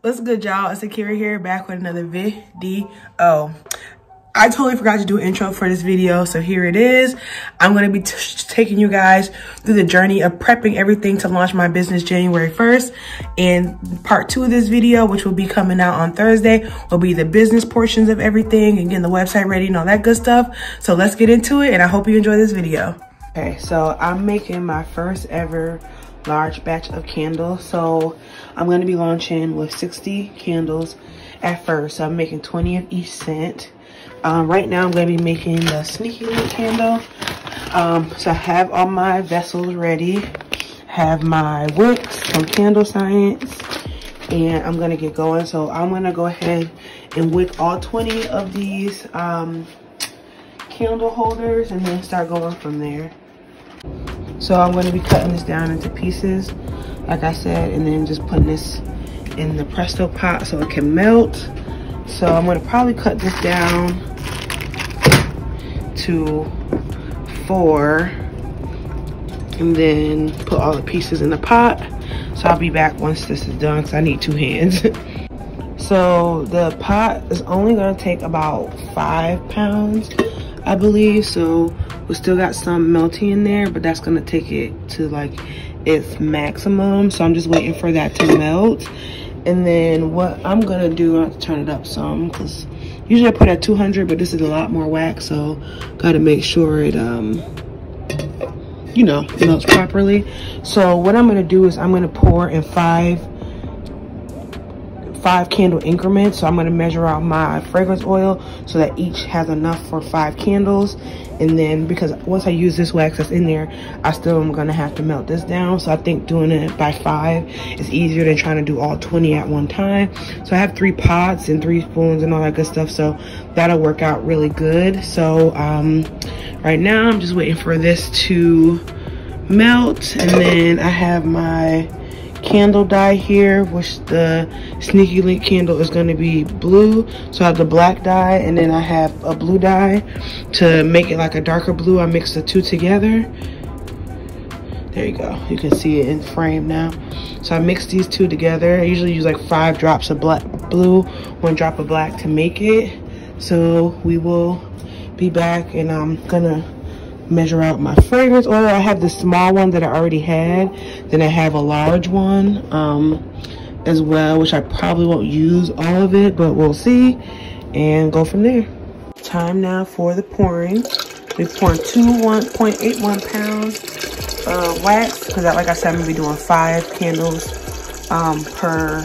What's good, y'all? It's Akira here, back with another video. I totally forgot to do an intro for this video, so here it is. I'm going to be taking you guys through the journey of prepping everything to launch my business January 1st. And part 2 of this video, which will be coming out on Thursday, will be the business portions of everything and getting the website ready and all that good stuff. So let's get into it, and I hope you enjoy this video. Okay, so I'm making my first ever large batch of candles. So I'm going to be launching with 60 candles at first. So I'm making 20 of each scent. Right now I'm going to be making the sneaky link candle. So I have all my vessels ready, have my wicks from Candle Science, and I'm going to get going. So I'm going to go ahead and wick all 20 of these candle holders and then start going from there. So I'm going to be cutting this down into pieces, like I said, and then just putting this in the Presto pot so it can melt. So I'm going to probably cut this down to 4 and then put all the pieces in the pot. So I'll be back once this is done because I need 2 hands. So the pot is only going to take about 5 pounds, I believe. So we still got some melty in there, but that's gonna take it to like its maximum. So I'm just waiting for that to melt. And then what I'm gonna do, I have to turn it up some because usually I put at 200, but this is a lot more wax. So gotta make sure it, you know, melts properly. So what I'm gonna do is I'm gonna pour in 5 candle increments. So I'm going to measure out my fragrance oil so that each has enough for 5 candles. And then because once I use this wax that's in there, I still am going to have to melt this down. So I think doing it by 5 is easier than trying to do all 20 at one time. So I have 3 pots and 3 spoons and all that good stuff. So that'll work out really good. So right now I'm just waiting for this to melt. And then I have my candle dye here, which the sneaky link candle is going to be blue. So I have the black dye and then I have a blue dye to make it like a darker blue. I mix the 2 together. There you go, you can see it in frame now. So I mix these 2 together. I usually use like 5 drops of blue, 1 drop of black to make it. So we will be back and I'm gonna measure out my fragrance oil. I have the small one that I already had. Then I have a large one as well, which I probably won't use all of it, but we'll see and go from there. Time now for the pouring. We're pouring 1.81 pounds of wax because, like I said, I'm gonna be doing 5 candles per.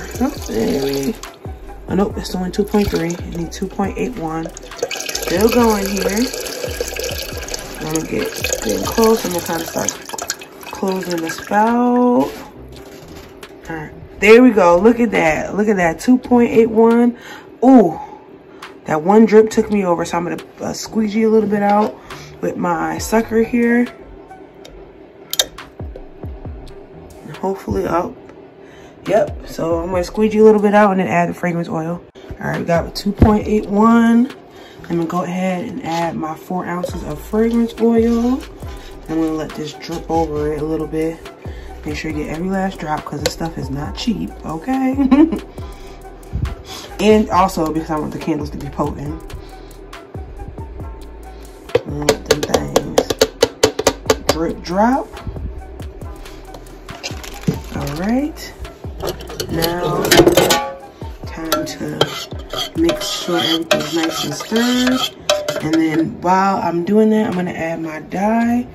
Oh, nope, it's only 2.3. I need 2.81. Still going here. I'm gonna getting close. I'm gonna kind of start closing the spout. All right, there we go. Look at that. Look at that. 2.81. Ooh, that 1 drip took me over. So I'm gonna squeegee a little bit out with my sucker here. And hopefully up. Yep. So I'm gonna squeegee a little bit out and then add the fragrance oil. All right, we got 2.81. I'm gonna go ahead and add my 4 ounces of fragrance oil. I'm gonna let this drip over it a little bit. Make sure you get every last drop because this stuff is not cheap, okay? And also because I want the candles to be potent. Let them things drip drop. All right. Now, time to make sure everything's nice and stirred. And then while I'm doing that, I'm gonna add my dye.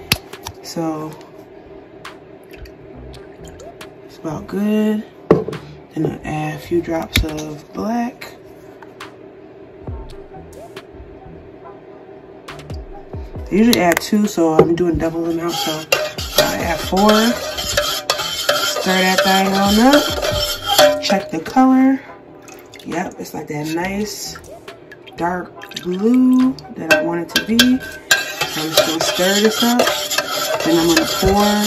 So it's about good. Then I add a few drops of black. I usually add 2, so I'm doing double the amount. So I add 4. Stir that thing on up. Check the color. Yep, it's like that nice dark blue that I want it to be. So I'm just gonna stir this up. Then I'm gonna pour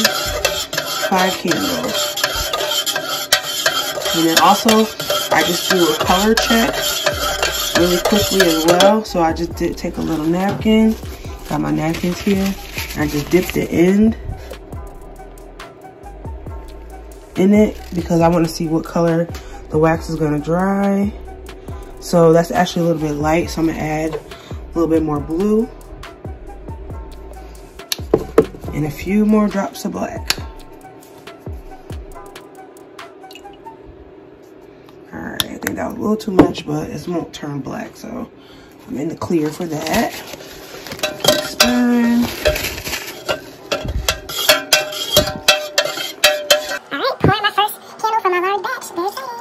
5 candles. And then also, I just do a color check really quickly as well. So I just did take a little napkin. Got my napkins here. And I just dipped the end in it because I want to see what color the wax is gonna dry. So that's actually a little bit light, so I'm gonna add a little bit more blue and a few more drops of black. All right, I think that was a little too much, but it won't turn black, so I'm in the clear for that. Stirring. All right, pouring my first candle from my large batch. Very exciting.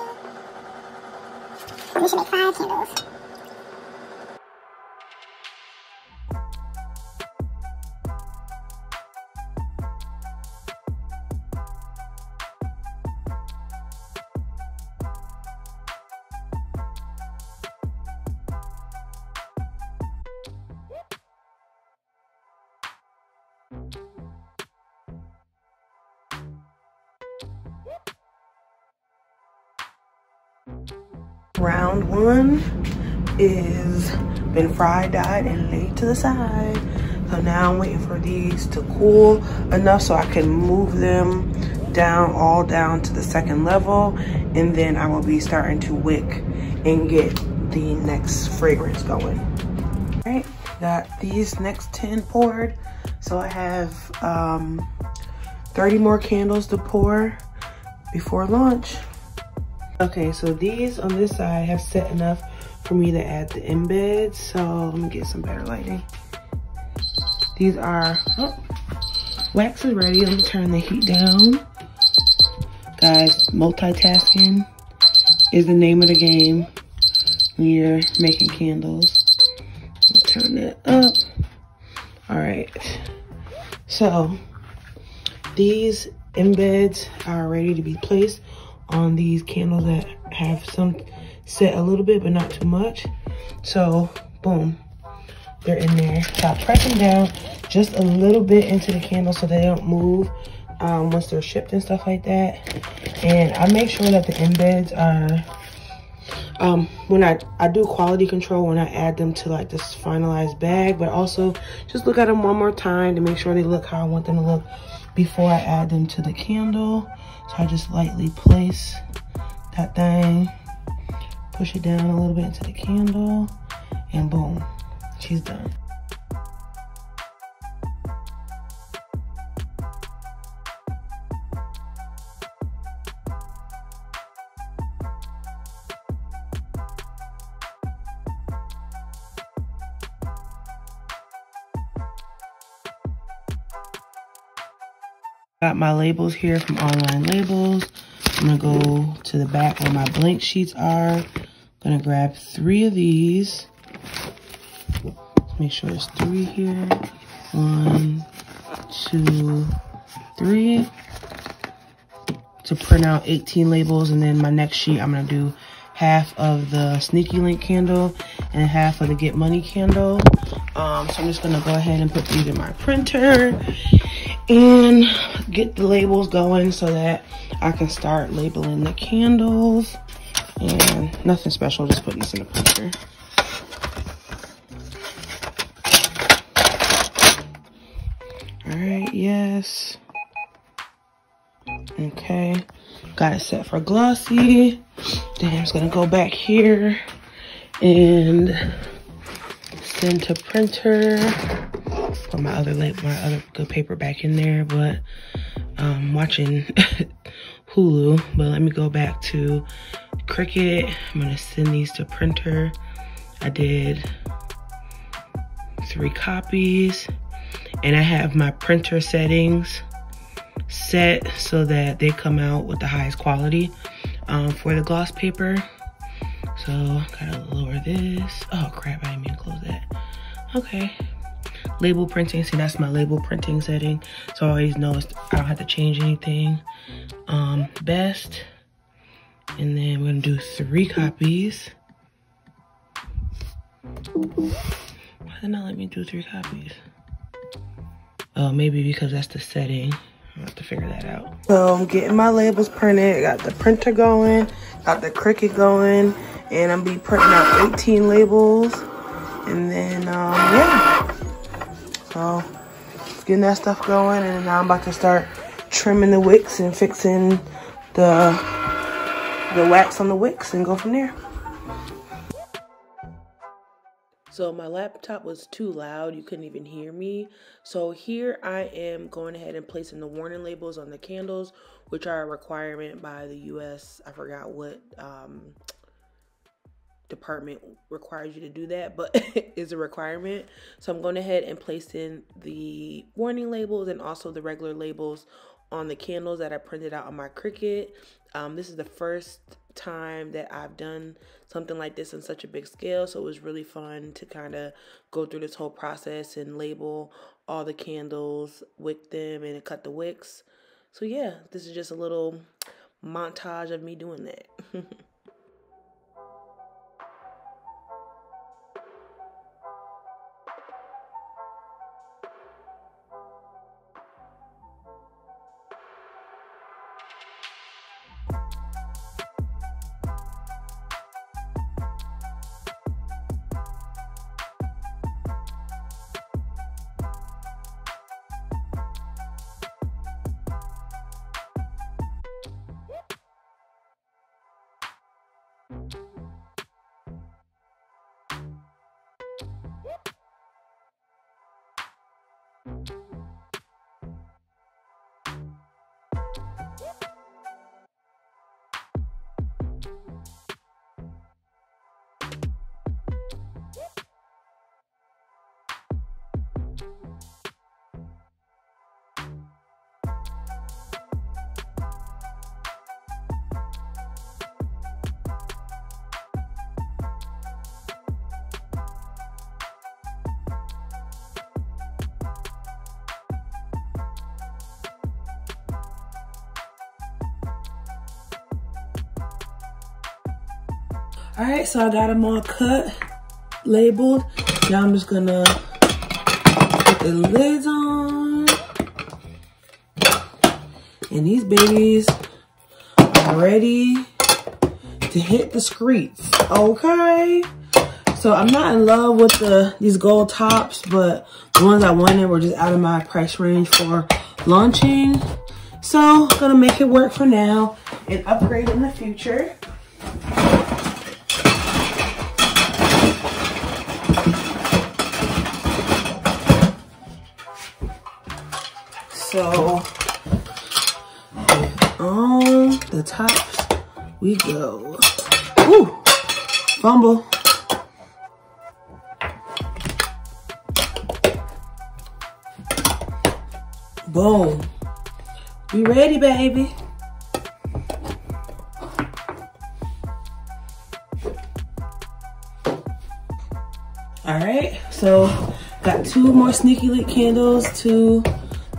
We should make 5 candles. Round 1 is been fried, dyed, and laid to the side. So now I'm waiting for these to cool enough so I can move them down, all down to the 2nd level, and then I will be starting to wick and get the next fragrance going. All right, got these next 10 poured. So I have 30 more candles to pour before launch. Okay, so these on this side have set enough for me to add the embeds. So let me get some better lighting. These are, wax is ready. Let me turn the heat down. Guys, multitasking is the name of the game when you're making candles. Turn that up. All right, so these embeds are ready to be placed on these candles that have some set a little bit, but not too much. So boom, they're in there. So I press them down just a little bit into the candle so they don't move once they're shipped and stuff like that. And I make sure that the embeds are, when I do quality control when I add them to like this finalized bag, but also just look at them one more time to make sure they look how I want them to look before I add them to the candle. So I just lightly place that thing, push it down a little bit into the candle, and boom, she's done. Got my labels here from Online Labels. I'm gonna go to the back where my blank sheets are. I'm gonna grab 3 of these. Let's make sure there's 3 here. 1, 2, 3. To print out 18 labels, and then my next sheet I'm gonna do half of the Sneaky Link candle and half of the Get Money candle. So I'm just gonna go ahead and put these in my printer and get the labels going so that I can start labeling the candles. And nothing special, just putting this in the printer. All right, yes. Okay, got it set for glossy. Then I'm just gonna go back here and send to printer. Put my other good paper back in there, but watching Hulu. But let me go back to Cricut. I'm gonna send these to printer. I did 3 copies, and I have my printer settings set so that they come out with the highest quality for the gloss paper. So gotta lower this. Oh crap, I didn't mean to close that. Okay. Label printing, see that's my label printing setting. So I always know I don't have to change anything. Best. And then we're gonna do 3 copies. Why did it not let me do 3 copies? Oh, maybe because that's the setting. I'll have to figure that out. So I'm getting my labels printed. Got the printer going, got the Cricut going, and I'm be printing out 18 labels. And then, yeah. So, getting that stuff going, and now I'm about to start trimming the wicks and fixing the the wax on the wicks and go from there. So my laptop was too loud, you couldn't even hear me. So here I am going ahead and placing the warning labels on the candles, which are a requirement by the US. I forgot what department requires you to do that, but it's a requirement. So I'm going ahead and placing the warning labels and also the regular labels on the candles that I printed out on my Cricut. This is the first time that I've done something like this on such a big scale, so it was really fun to kind of go through this whole process and label all the candles, wick them, and cut the wicks. So yeah, this is just a little montage of me doing that. All right, so I got them all cut, labeled. Now I'm just gonna put the lids on. And these babies are ready to hit the streets, okay? So I'm not in love with these gold tops, but the ones I wanted were just out of my price range for launching. So I'm gonna make it work for now and upgrade in the future. So on the tops we go. Ooh, fumble. Boom. We ready, baby. All right, so got 2 more sneaky lit candles to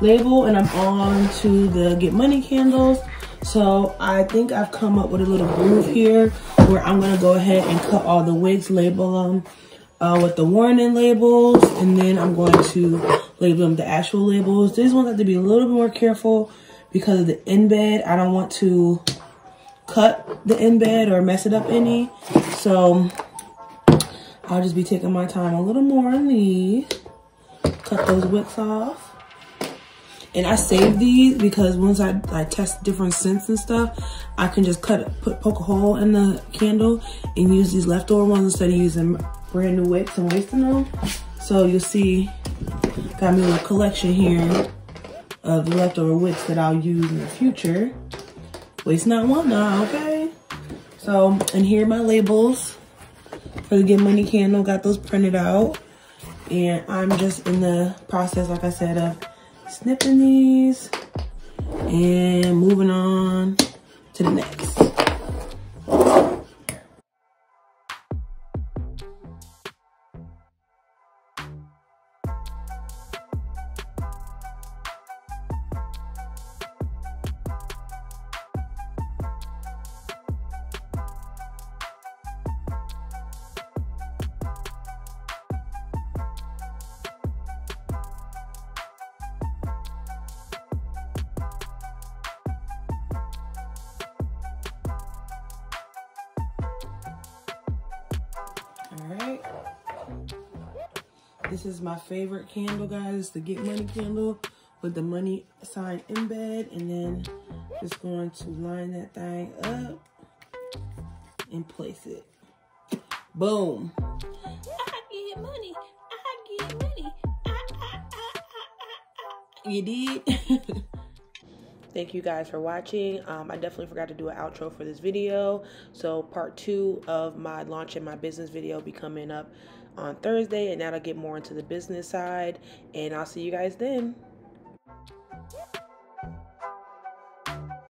label, and I'm on to the get money candles. So I think I've come up with a little groove here where I'm gonna go ahead and cut all the wigs, label them with the warning labels, and then I'm going to label them the actual labels. These ones have to be a little bit more careful because of the embed. I don't want to cut the embed or mess it up any. So I'll just be taking my time a little more on these. Cut those wicks off. And I save these because once I test different scents and stuff, I can just poke a hole in the candle and use these leftover ones instead of using brand new wicks and wasting them. So you'll see, got me a little collection here of the leftover wicks that I'll use in the future. Waste not, want not, okay? So, and here are my labels for the Get Money candle. Got those printed out. And I'm just in the process, like I said, of snipping these and moving on to the next. Alright, this is my favorite candle, guys, the Get Money candle with the money sign embed, and then just going to line that thing up and place it. Boom. I get money. I get money. You did? Thank you guys for watching. I definitely forgot to do an outro for this video. So part 2 of my launching my business video will be coming up on Thursday, and that'll get more into the business side. And I'll see you guys then.